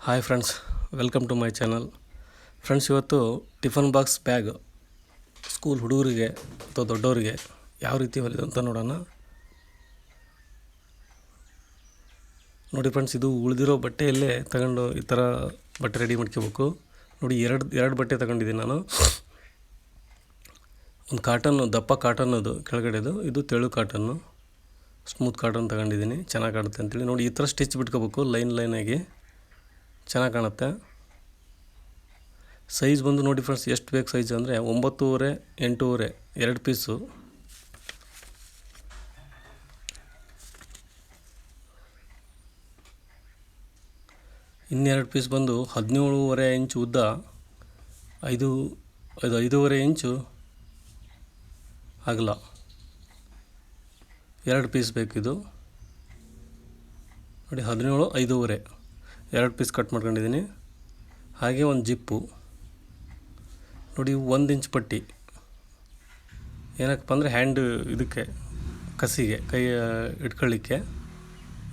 Hi friends, welcome to my channel. Friends, ಇವತ್ತು tiffin box bag school ಹುಡುಗರಿಗೆ ಅಥವಾ ದೊಡ್ಡವರಿಗೆ ಯಾವ ರೀತಿ ಹೊಲಿದು ಅಂತ ನೋಡೋಣ. ನೋಡಿ ಫ್ರೆಂಡ್ಸ್, ಇದು ಉಳಿದಿರೋ ಬಟ್ಟೆಯಲ್ಲೇ ತಗೊಂಡು ಈ ಥರ ಬಟ್ಟೆ ರೆಡಿ ಮಾಡ್ಕೋಬೇಕು. ನೋಡಿ, ಎರಡು ಬಟ್ಟೆ ತಗೊಂಡಿದ್ದೀನಿ ನಾನು. ಒಂದು ಕಾಟನ್ನು, ದಪ್ಪ ಕಾಟನ್ನದು ಕೆಳಗಡೆದು, ಇದು ತೆಳು ಕಾಟನ್ನು, ಸ್ಮೂತ್ ಕಾಟನ್ ತಗೊಂಡಿದ್ದೀನಿ. ಚೆನ್ನಾಗಿ ಕಾಣುತ್ತೆ ಅಂತೇಳಿ ನೋಡಿ, ಈ ಥರ ಸ್ಟಿಚ್ ಬಿಟ್ಕೋಬೇಕು ಲೈನಾಗಿ, ಚೆನ್ನಾಗಿ ಕಾಣುತ್ತೆ. ಸೈಜ್ ಬಂದು ನೋಡಿ ಫ್ರೆಂಡ್ಸ್, ಎಷ್ಟು ಬೇಕು ಸೈಜ್ ಅಂದರೆ 9.5 8.5 2 ಪೀಸು. ಇನ್ನೆರಡು ಪೀಸ್ ಬಂದು 17.5 ಇಂಚು ಉದ್ದ, 5.5 ಇಂಚು ಅಗಲ. 2 ಪೀಸ್ ಬೇಕಿದು. ನೋಡಿ, 17 5.5 2 ಪೀಸ್ ಕಟ್ ಮಾಡ್ಕೊಂಡಿದ್ದೀನಿ. ಹಾಗೆ ಒಂದು ಜಿಪ್ಪು ನೋಡಿ, 1 ಇಂಚ್ ಪಟ್ಟಿ. ಏನಕ್ಕಪ್ಪ ಅಂದರೆ ಹ್ಯಾಂಡ್ ಇದಕ್ಕೆ ಕಸಿಗೆ ಕೈ ಇಟ್ಕೊಳ್ಳಿಕ್ಕೆ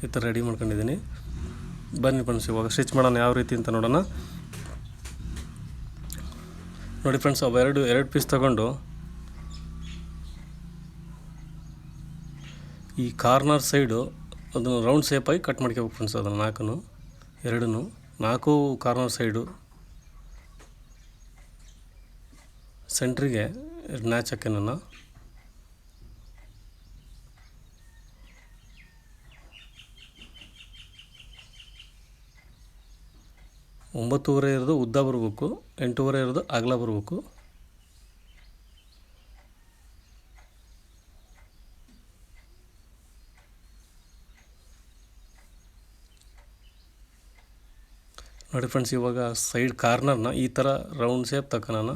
ಈ ಥರ ರೆಡಿ ಮಾಡ್ಕೊಂಡಿದ್ದೀನಿ. ಬನ್ನಿ ಫ್ರೆಂಡ್ಸ್, ಇವಾಗ ಸ್ಟಿಚ್ ಮಾಡೋಣ ಯಾವ ರೀತಿ ಅಂತ ನೋಡೋಣ. ನೋಡಿ ಫ್ರೆಂಡ್ಸ್, ಅವು ಎರಡು ಪೀಸ್ ತಗೊಂಡು ಈ ಕಾರ್ನರ್ ಸೈಡು ಅದನ್ನು ರೌಂಡ್ ಶೇಪಾಗಿ ಕಟ್ ಮಾಡ್ಕೋಬೇಕು ಫ್ರೆಂಡ್ಸ್. ಅದನ್ನು ನಾಲ್ಕು ಕಾರ್ನರ್ ಸೈಡು ಸೆಂಟ್ರಿಗೆ ಮ್ಯಾಚ್ ಹಾಕಿ ನಾನು 9.5 ಇರೋದು ಉದ್ದ ಬರಬೇಕು, 8.5 ಇರೋದು ಅಗಲ ಬರಬೇಕು. ನೋಡಿ ಫ್ರೆಂಡ್ಸ್, ಇವಾಗ ಸೈಡ್ ಕಾರ್ನರ್ನ ಈ ಥರ ರೌಂಡ್ ಶೇಪ್ ತಗೋಣ.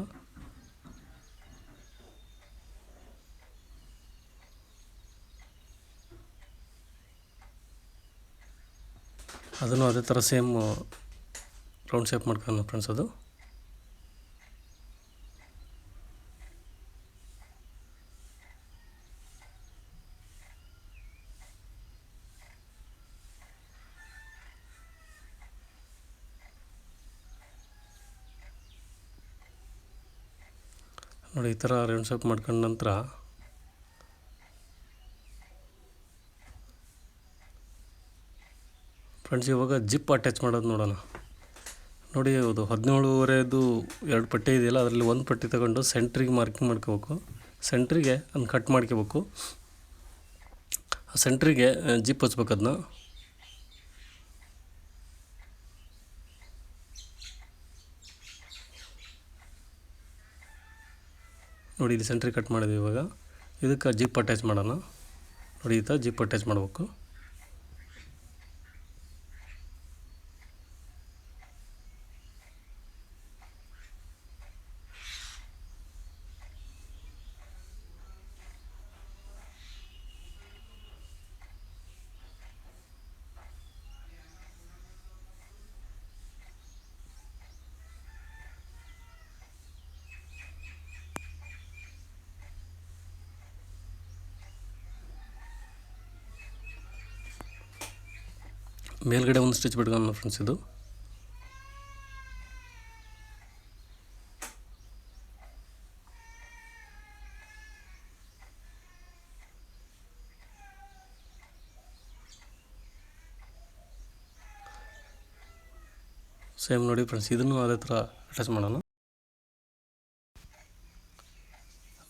ಅದನ್ನು ಅದೇ ಥರ ಸೇಮ್ ರೌಂಡ್ ಶೇಪ್ ಮಾಡ್ಕೊಳ್ಳೋಣ ಫ್ರೆಂಡ್ಸ್. ಅದು ನೋಡಿ, ಈ ಥರ ರೌಂಡ್ ಶೇಪ್ ಮಾಡ್ಕೊಂಡ ನಂತರ ಫ್ರೆಂಡ್ಸ್, ಇವಾಗ ಜಿಪ್ ಅಟ್ಯಾಚ್ ಮಾಡೋದು ನೋಡೋಣ. ನೋಡಿ, ಅದು 17.5 2 ಪಟ್ಟಿ ಇದೆಯಲ್ಲ, ಅದರಲ್ಲಿ ಒಂದು ಪಟ್ಟಿ ತಗೊಂಡು ಸೆಂಟ್ರಿಗೆ ಮಾರ್ಕಿಂಗ್ ಮಾಡ್ಕೋಬೇಕು. ಸೆಂಟ್ರಿಗೆ ಅದನ್ನು ಕಟ್ ಮಾಡ್ಕೋಬೇಕು. ಆ ಸೆಂಟ್ರಿಗೆ ಜಿಪ್ ಹಚ್ಬೇಕು. ಅದನ್ನ ನೋಡಿ, ಇಲ್ಲಿ ಸೆಂಟ್ರಿಗೆ ಕಟ್ ಮಾಡಿದ್ವಿ. ಇವಾಗ ಇದಕ್ಕೆ ಜಿಪ್ ಅಟ್ಯಾಚ್ ಮಾಡೋಣ. ನೋಡಿ, ಈ ಥರ ಜಿಪ್ ಅಟ್ಯಾಚ್ ಮಾಡಬೇಕು. ಮೇಲ್ಗಡೆ ಒಂದು ಸ್ಟಿಚ್ ಬಿಟ್ಕೊಂಡು ಫ್ರೆಂಡ್ಸ್. ಇದು ಸೇಮ್ ನೋಡಿ ಫ್ರೆಂಡ್ಸ್, ಇದನ್ನು ಅದೇ ಥರ ಅಟ್ಯಾಚ್ ಮಾಡೋಣ.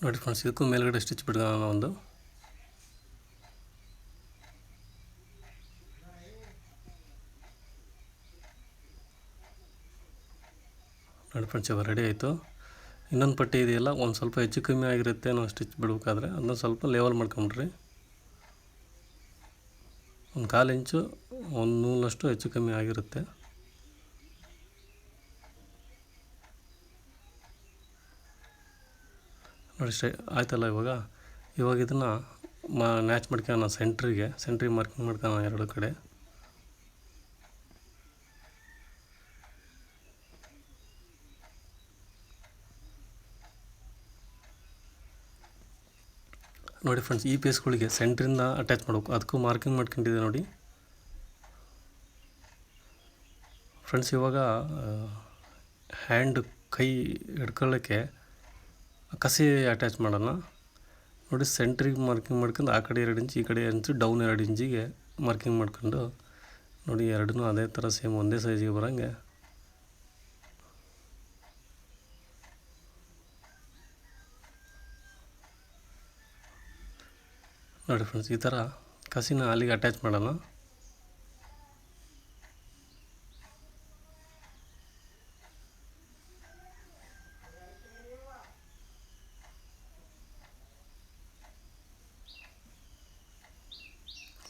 ನೋಡಿ ಫ್ರೆಂಡ್ಸ್, ಇದಕ್ಕೂ ಮೇಲ್ಗಡೆ ಸ್ಟಿಚ್ ಬಿಟ್ಕೊಳ್ಳೋಣ ಒಂದು. ನೋಡಿ ಫ್ರೆಂಡ್ಸ್, ಇವಾಗ ರೆಡಿ ಆಯಿತು. ಇನ್ನೊಂದು ಪಟ್ಟಿ ಇದೆಯಲ್ಲ, ಒಂದು ಸ್ವಲ್ಪ ಹೆಚ್ಚು ಕಮ್ಮಿ ಆಗಿರುತ್ತೆ ನಾವು ಸ್ಟಿಚ್ ಬಿಡಬೇಕಾದ್ರೆ. ಅದನ್ನ ಸ್ವಲ್ಪ ಲೆವೆಲ್ ಮಾಡ್ಕೊಂಬಿಡ್ರಿ. ಒಂದು 1/4 ಇಂಚು, ಒಂದು ನೂಲಷ್ಟು ಹೆಚ್ಚು ಕಮ್ಮಿ ಆಗಿರುತ್ತೆ. ನೋಡಿ, ಆಯ್ತಲ್ಲ. ಇವಾಗ ಇದನ್ನು ಮ್ಯಾಚ್ ಮಾಡ್ಕೊಳ್ಳೋಣ ಸೆಂಟ್ರಿಗೆ ಮಾರ್ಕಿಂಗ್ ಮಾಡ್ಕೊಳ್ಳೋಣ ಎರಡು ಕಡೆ. ನೋಡಿ ಫ್ರೆಂಡ್ಸ್, ಈ ಪೀಸ್ಗಳಿಗೆ ಸೆಂಟ್ರಿಂದ ಅಟ್ಯಾಚ್ ಮಾಡಬೇಕು. ಅದಕ್ಕೂ ಮಾರ್ಕಿಂಗ್ ಮಾಡ್ಕೊಂಡಿದ್ದೆ ನೋಡಿ. ಫ್ರೆಂಡ್ಸ್ ಇವಾಗ ಹ್ಯಾಂಡ್ ಕೈ ಹಿಡ್ಕೊಳ್ಳೋಕ್ಕೆ ಕಸಿ ಅಟ್ಯಾಚ್ ಮಾಡೋಣ. ನೋಡಿ ಸೆಂಟ್ರಿಗೆ ಮಾರ್ಕಿಂಗ್ ಮಾಡ್ಕೊಂಡು ಆ ಕಡೆ 2 ಇಂಚ್ ಈ ಕಡೆ 2 ಇಂಚು ಡೌನ್ 2 ಇಂಚಿಗೆ ಮಾರ್ಕಿಂಗ್ ಮಾಡ್ಕೊಂಡು ನೋಡಿ ಎರಡನ್ನೂ ಅದೇ ಥರ ಸೇಮ್ ಒಂದೇ ಸೈಜಿಗೆ ಬರೋಂಗೆ ನೋಡಿ ಫ್ರೆಂಡ್ಸ್ ಈ ಥರ ಕಸಿನ ಅಲ್ಲಿಗೆ ಅಟ್ಯಾಚ್ ಮಾಡೋಣ.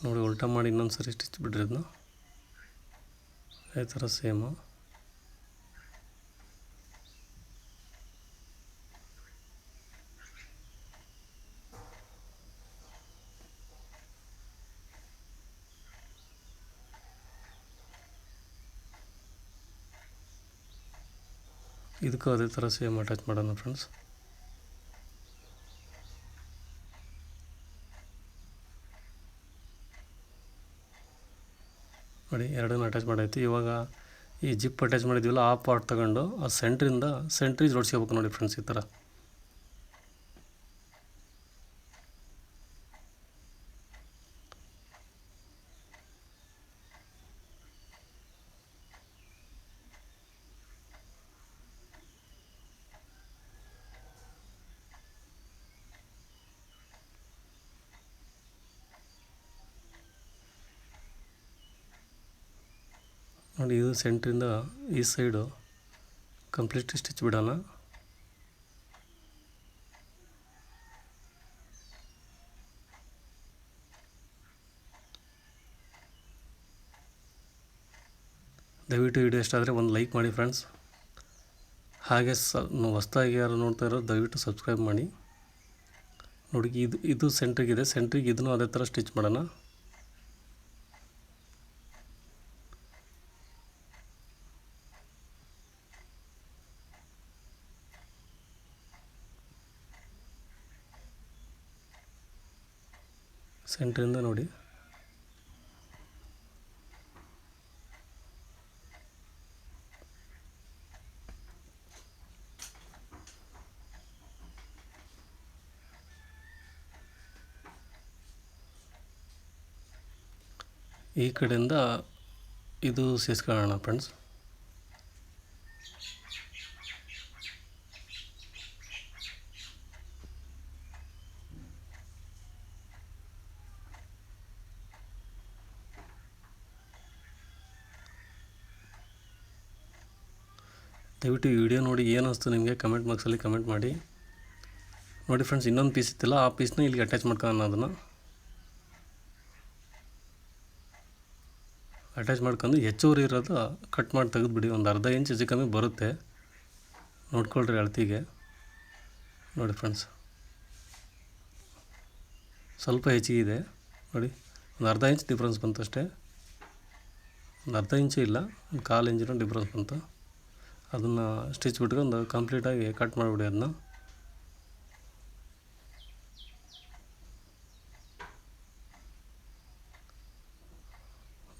ನೋಡಿ ಉಲ್ಟಾ ಮಾಡಿ ಇನ್ನೊಂದು ಸರಿ ಸ್ಟಿಚ್ ಬಿಡ್ರಿ ಅದನ್ನ ಅದೇ ಥರ ಸೇಮು. ಇದಕ್ಕೂ ಅದೇ ಥರ ಸೇಮ್ ಅಟ್ಯಾಚ್ ಮಾಡೋಣ ಫ್ರೆಂಡ್ಸ್. ನೋಡಿ ಎರಡನ್ನೂ ಅಟ್ಯಾಚ್ ಮಾಡೈತಿ. ಇವಾಗ ಈ ಜಿಪ್ ಅಟ್ಯಾಚ್ ಮಾಡಿದ್ದೀವಲ್ಲ ಆ ಪಾರ್ಟ್ ತಗೊಂಡು ಆ ಸೆಂಟ್ರಿಗೆ ಜೋಡಿಸ್ಕೋಬೇಕು ನೋಡಿ ಫ್ರೆಂಡ್ಸ್ ಈ ಥರ. ನೋಡಿ ಇದು ಸೆಂಟ್ರಿಂದ ಈ ಸೈಡು ಕಂಪ್ಲೀಟ್ ಸ್ಟಿಚ್ ಬಿಡೋಣ. ದಯವಿಟ್ಟು ವಿಡಿಯೋ ಇಷ್ಟ ಆದರೆ ಒಂದು ಲೈಕ್ ಮಾಡಿ ಫ್ರೆಂಡ್ಸ್. ಹಾಗೆ ಹೊಸ್ದಾಗಿ ಯಾರು ನೋಡ್ತಾ ಇರೋ ದಯವಿಟ್ಟು ಸಬ್ಸ್ಕ್ರೈಬ್ ಮಾಡಿ. ನೋಡಿ ಇದು ಸೆಂಟ್ರಿಗಿದೆ, ಸೆಂಟ್ರಿಗೆ ಇದನ್ನು ಅದೇ ಥರ ಸ್ಟಿಚ್ ಮಾಡೋಣ. ಸೆಂಟ್ರಿಂದ ನೋಡಿ ಈ ಕಡೆಯಿಂದ ಇದು ಸೇರಿಸ್ಕೊಳ್ಳೋಣ ಫ್ರೆಂಡ್ಸ್. ದಯವಿಟ್ಟು ಈ ವಿಡಿಯೋ ನೋಡಿ ಏನು ಅನಿಸ್ತು ನಿಮಗೆ ಕಮೆಂಟ್ ಬಾಕ್ಸಲ್ಲಿ ಕಮೆಂಟ್ ಮಾಡಿ. ನೋಡಿ ಫ್ರೆಂಡ್ಸ್ ಇನ್ನೊಂದು ಪೀಸ್ ಇತ್ತಲ್ಲ ಆ ಪೀಸ್ನ ಇಲ್ಲಿಗೆ ಅಟ್ಯಾಚ್ ಮಾಡ್ಕೊಳ್ಳೋಣ. ಅದನ್ನು ಅಟ್ಯಾಚ್ ಮಾಡ್ಕೊಂಡು ಹೆಚ್ಚುವರಿ ಇರೋದು ಕಟ್ ಮಾಡಿ ತೆಗೆದುಬಿಡಿ. ಒಂದು ಅರ್ಧ ಇಂಚ್ ಹೆಚ್ಚು ಕಮ್ಮಿ ಬರುತ್ತೆ, ನೋಡ್ಕೊಳ್ರಿ ಅಳತೆಗೆ. ನೋಡಿ ಫ್ರೆಂಡ್ಸ್ ಸ್ವಲ್ಪ ಹೆಚ್ಚಿಗಿದೆ ನೋಡಿ, ಒಂದು ಅರ್ಧ ಇಂಚ್ ಡಿಫ್ರೆನ್ಸ್ ಬಂತು ಅಷ್ಟೇ. ಒಂದು ಅರ್ಧ ಇಂಚು ಇಲ್ಲ, ಒಂದು 1/4 ಇಂಚಿನ ಡಿಫ್ರೆನ್ಸ್ ಬಂತು. ಅದನ್ನು ಸ್ಟಿಚ್ ಬಿಟ್ಕೊಂಡು ಕಂಪ್ಲೀಟಾಗಿ ಕಟ್ ಮಾಡಿಬಿಡಿ ಅದನ್ನ.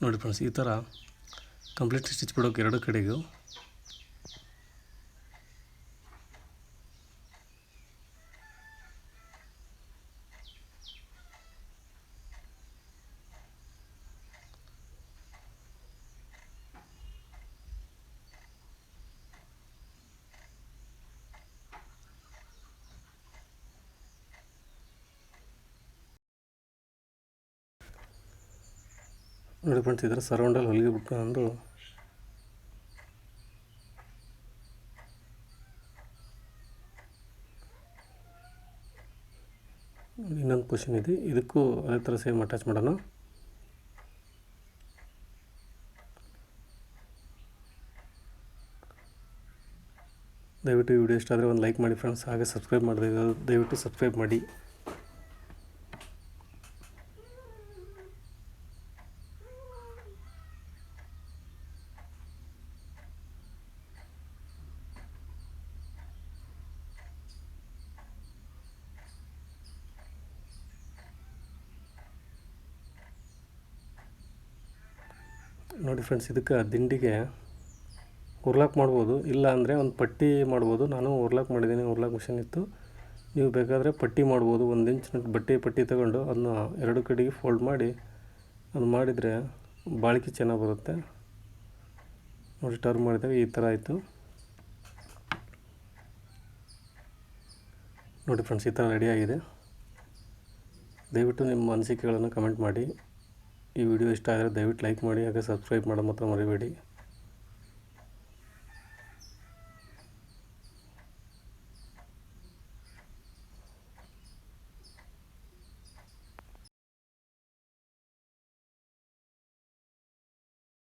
ನೋಡಿ ಫ್ರೆಂಡ್ಸ್ ಈ ಥರ ಕಂಪ್ಲೀಟ್ ಸ್ಟಿಚ್ ಬಿಡೋಕೆ ಎರಡು ಕಡೆಗೂ. ನೋಡಿ ಫ್ರೆಂಡ್ಸ್ ಇದರ ಸರೌಂಡಲ್ಲಿ ಹೊಲಿಗೆ ಬಿಟ್ಕೊಂಡು ಇನ್ನೊಂದು ಪೋರ್ಷನ್ ಇದೆ, ಇದಕ್ಕೂ ಅದೇ ಥರ ಸೇಮ್ ಅಟ್ಯಾಚ್ ಮಾಡೋಣ. ದಯವಿಟ್ಟು ಈ ವಿಡಿಯೋ ಇಷ್ಟ ಆದರೆ ಒಂದು ಲೈಕ್ ಮಾಡಿ ಫ್ರೆಂಡ್ಸ್. ಹಾಗೆ ಸಬ್ಸ್ಕ್ರೈಬ್ ಮಾಡಿದೆ ದಯವಿಟ್ಟು ಸಬ್ಸ್ಕ್ರೈಬ್ ಮಾಡಿ. ನೋಡಿ ಫ್ರೆಂಡ್ಸ್ ಇದಕ್ಕೆ ದಿಂಡಿಗೆ ಉರ್ಲಾಕ್ ಮಾಡ್ಬೋದು, ಇಲ್ಲ ಅಂದರೆ ಒಂದು ಪಟ್ಟಿ ಮಾಡ್ಬೋದು. ನಾನು ಉರ್ಲಾಕ್ ಮಾಡಿದ್ದೀನಿ, ಉರ್ಲಾಕ್ ಮಿಷನ್ ಇತ್ತು. ನೀವು ಬೇಕಾದರೆ ಪಟ್ಟಿ ಮಾಡ್ಬೋದು. 1 ಇಂಚ್ ಪಟ್ಟಿ ತಗೊಂಡು ಅದನ್ನ 2 ಕಡೆಗೆ ಫೋಲ್ಡ್ ಮಾಡಿ ಅದು ಮಾಡಿದರೆ ಬಾಳಿಕೆ ಚೆನ್ನಾಗಿ ಬರುತ್ತೆ. ನೋಡಿ ಟರ್ನ್ ಮಾಡಿದಾಗ ಈ ಥರ ಆಯಿತು. ನೋಡಿ ಫ್ರೆಂಡ್ಸ್, ಈ ಥರ ರೆಡಿಯಾಗಿದೆ. ದಯವಿಟ್ಟು ನಿಮ್ಮ ಅನಿಸಿಕೆಗಳನ್ನು ಕಮೆಂಟ್ ಮಾಡಿ. ಈ ವಿಡಿಯೋ ಇಷ್ಟ ಆದರೆ ದಯವಿಟ್ಟು ಲೈಕ್ ಮಾಡಿ, ಹಾಗೆ ಸಬ್ಸ್ಕ್ರೈಬ್ ಮಾಡೋದು ಮಾತ್ರ ಮರಿಬೇಡಿ.